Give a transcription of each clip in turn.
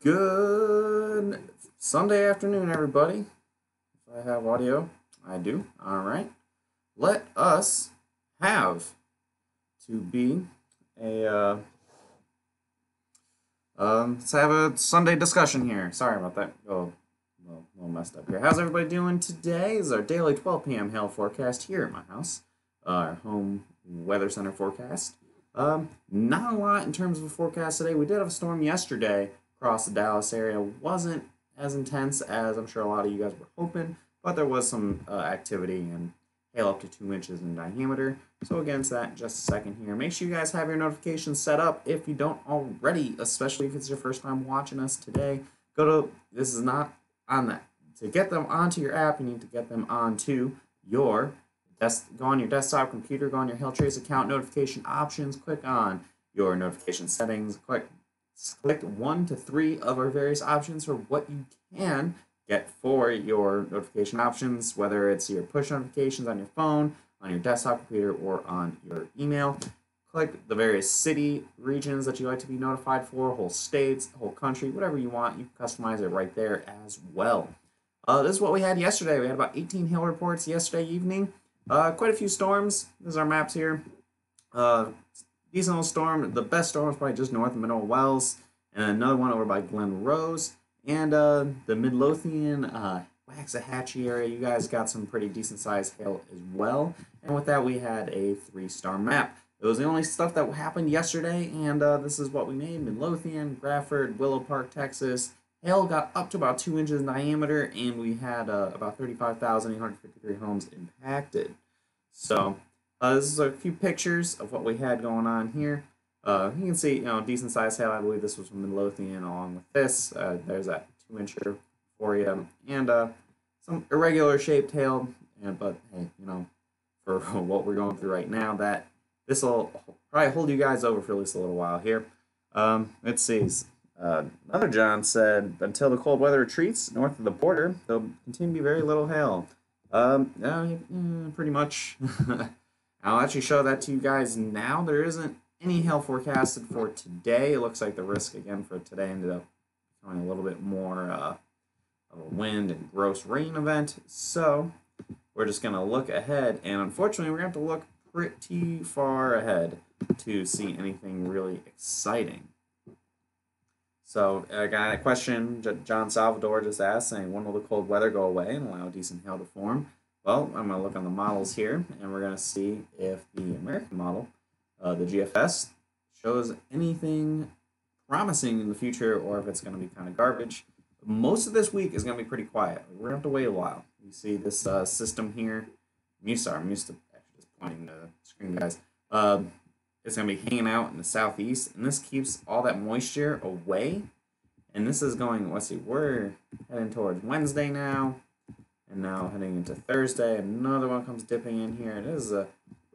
Good Sunday afternoon, everybody. If I have audio, I do. All right. Let us have to be a let's have a Sunday discussion here. Sorry about that. A little messed up here. How's everybody doing today? This is our daily 12 p.m. hail forecast here at my house. Our home weather center forecast. Not a lot in terms of a forecast today. We did have a storm yesterday across the Dallas area. Wasn't as intense as I'm sure a lot of you guys were hoping, but there was some activity and hail up to 2 inches in diameter. So against that, just a second here. Make sure you guys have your notifications set up if you don't already, especially if it's your first time watching us today. This is not on that. To get them onto your app, you need to get them onto your go on your desktop computer, go on your Hailtrace account notification options, click on your notification settings, click 1 to 3 of our various options for what you can get for your notification options, whether it's your push notifications on your phone, on your desktop computer, or on your email. Click the various city regions that you like to be notified for, whole states, whole country, whatever you want. You can customize it right there as well. This is what we had yesterday. We had about 18 hail reports yesterday evening. Quite a few storms. This is our maps here. Decent little storm. The best storm was probably just north of Mineral Wells, and another one over by Glen Rose, and the Midlothian, Waxahachie area. You guys got some pretty decent sized hail as well. And with that, we had a 3-star map. It was the only stuff that happened yesterday, and this is what we made. Midlothian, Grafford, Willow Park, Texas. Hail got up to about 2 inches in diameter, and we had about 35,853 homes impacted. So this is a few pictures of what we had going on here. You can see, decent sized hail. I believe this was from Midlothian along with this. There's that 2-incher for you, and some irregular shaped hail. But hey, for what we're going through right now, that this will probably hold you guys over for at least a little while here. Let's see. Another John said, until the cold weather retreats north of the border, there'll continue to be very little hail. Pretty much. I'll actually show that to you guys now. There isn't any hail forecasted for today. It looks like the risk again for today ended up becoming a little bit more of a wind and gross rain event. So we're just going to look ahead, and unfortunately we're going to have to look pretty far ahead to see anything really exciting. So I got a question John Salvador just asked, saying, when will the cold weather go away and allow decent hail to form? Well, I'm going to look on the models here, and we're going to see if the American model, the GFS, shows anything promising in the future, or if it's going to be kind of garbage. Most of this week is going to be pretty quiet. We're going to have to wait a while. You see this system here. I'm used to actually just pointing the screen, guys. It's going to be hanging out in the southeast, and this keeps all that moisture away. And this is going, let's see, we're heading towards Wednesday now, and now heading into Thursday. Another one comes dipping in here.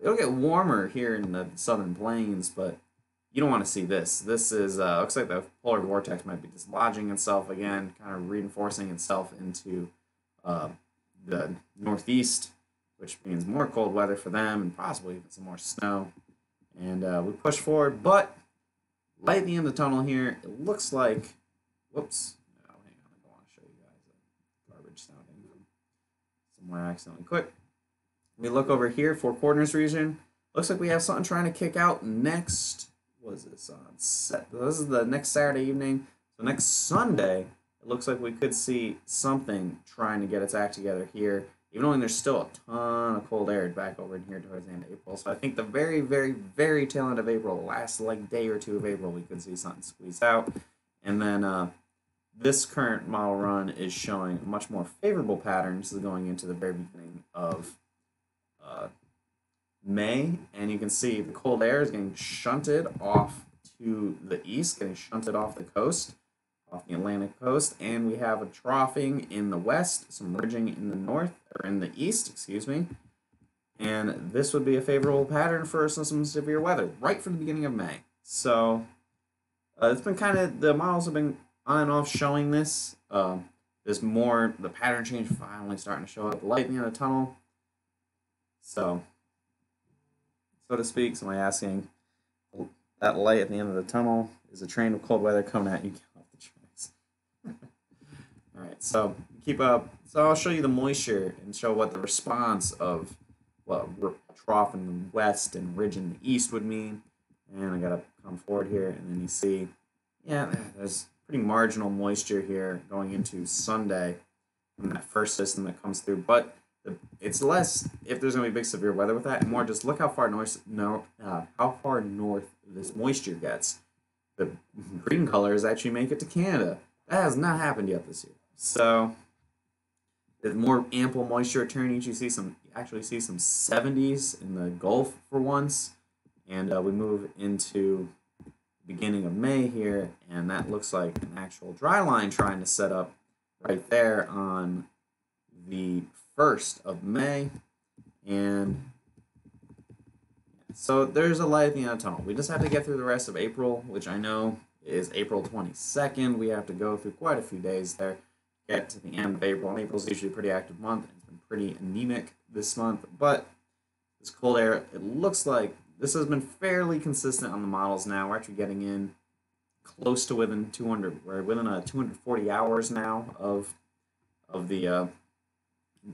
It'll get warmer here in the southern plains, but you don't want to see this. This is, looks like the polar vortex might be dislodging itself again, kind of reinforcing itself into the northeast, which means more cold weather for them and possibly even some more snow. And we push forward, but light at the end of the tunnel here. It looks like, whoops. Oh, hang on, I don't want to show you guys a garbage sounding from somewhere I accidentally clicked. We look over here, Four Corners region. Looks like we have something trying to kick out next. What is this on? This is the next Saturday evening. So next Sunday, it looks like we could see something trying to get its act together here. Even though there's still a ton of cold air back over in here towards the end of April. So I think the very, very, very tail end of April, last day or two of April, we could see something squeeze out. And then this current model run is showing a much more favorable pattern. This is going into the very beginning of May. And you can see the cold air is getting shunted off to the east, getting shunted off the coast, off the Atlantic coast, and we have a troughing in the west, some ridging in the north, or in the east, excuse me, and this would be a favorable pattern for some severe weather right from the beginning of May. So it's been kind of, the models have been on and off showing this. There's more, the pattern change finally starting to show up, the light in the end of the tunnel. So to speak, somebody asking, that light at the end of the tunnel is a train of cold weather coming at you. So keep up. So I'll show you the moisture and show what the response of what trough in the west and ridge in the east would mean. And I gotta come forward here, and then you see, yeah, there's pretty marginal moisture here going into Sunday from that first system that comes through. But it's less if there's gonna be big severe weather with that, and more just look how far north, how far north this moisture gets. The green colors actually make it to Canada. That has not happened yet this year. So the more ample moisture return, you actually see some 70s in the Gulf for once, and we move into the beginning of May here, and that looks like an actual dry line trying to set up right there on the 1st of May, and so there's a light at the end of the tunnel. We just have to get through the rest of April, which I know is April 22nd. We have to go through quite a few days there, get to the end of April. And April's usually a pretty active month. It's been pretty anemic this month, but this cold air, it looks like this has been fairly consistent on the models now. We're actually getting in close to within 200. We're within 240 hours now of the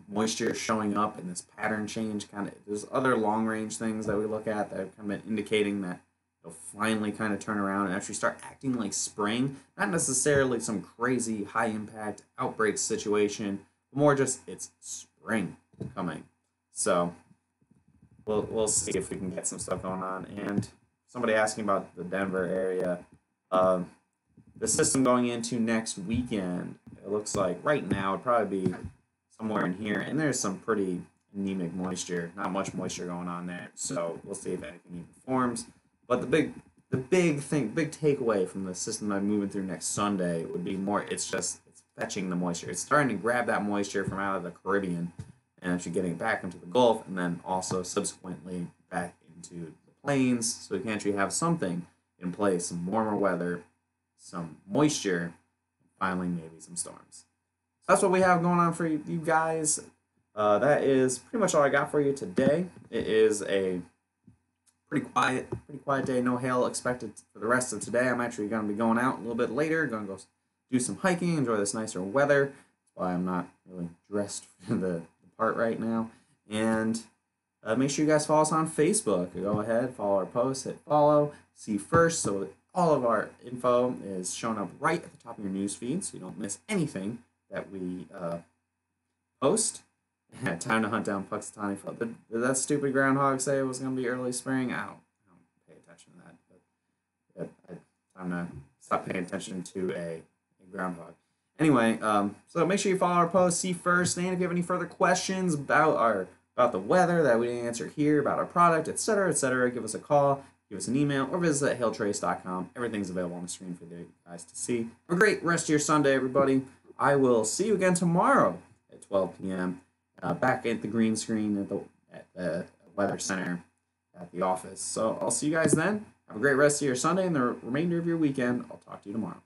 moisture showing up in this pattern change. Kind of, there's other long range things that we look at that have kind of been indicating that it'll finally kind of turn around and actually start acting like spring. Not necessarily some crazy high impact outbreak situation, but more just it's spring coming. So we'll see if we can get some stuff going on. And somebody asking about the Denver area, the system going into next weekend, it looks like right now it'd probably be somewhere in here, and there's some pretty anemic moisture, not much moisture going on there. So we'll see if anything even forms. But the big takeaway from the system I'm moving through next Sunday would be more. It's fetching the moisture. It's starting to grab that moisture from out of the Caribbean and actually getting it back into the Gulf, and then also subsequently back into the plains. So we can actually have something in place, some warmer weather, some moisture, and finally maybe some storms. That's what we have going on for you guys. That is pretty much all I got for you today. It is a pretty quiet day. No hail expected for the rest of today. I'm actually going to be going out a little bit later. Going to go do some hiking, enjoy this nicer weather. That's why I'm not really dressed for the part right now. And make sure you guys follow us on Facebook. Go ahead, follow our posts, hit follow, see first, so all of our info is shown up right at the top of your news feed, so you don't miss anything that we post. Time to hunt down Puxatawny Phil. Did that stupid groundhog say it was going to be early spring? I don't pay attention to that. But time to stop paying attention to a groundhog. Anyway, so make sure you follow our post, see first, and if you have any further questions about the weather that we didn't answer here, about our product, etc., give us a call, give us an email, or visit hailtrace.com. Everything's available on the screen for you guys to see. Have a great rest of your Sunday, everybody. I will see you again tomorrow at 12 p.m. Back at the green screen at the Weather Center at the office. So I'll see you guys then. Have a great rest of your Sunday and the remainder of your weekend. I'll talk to you tomorrow.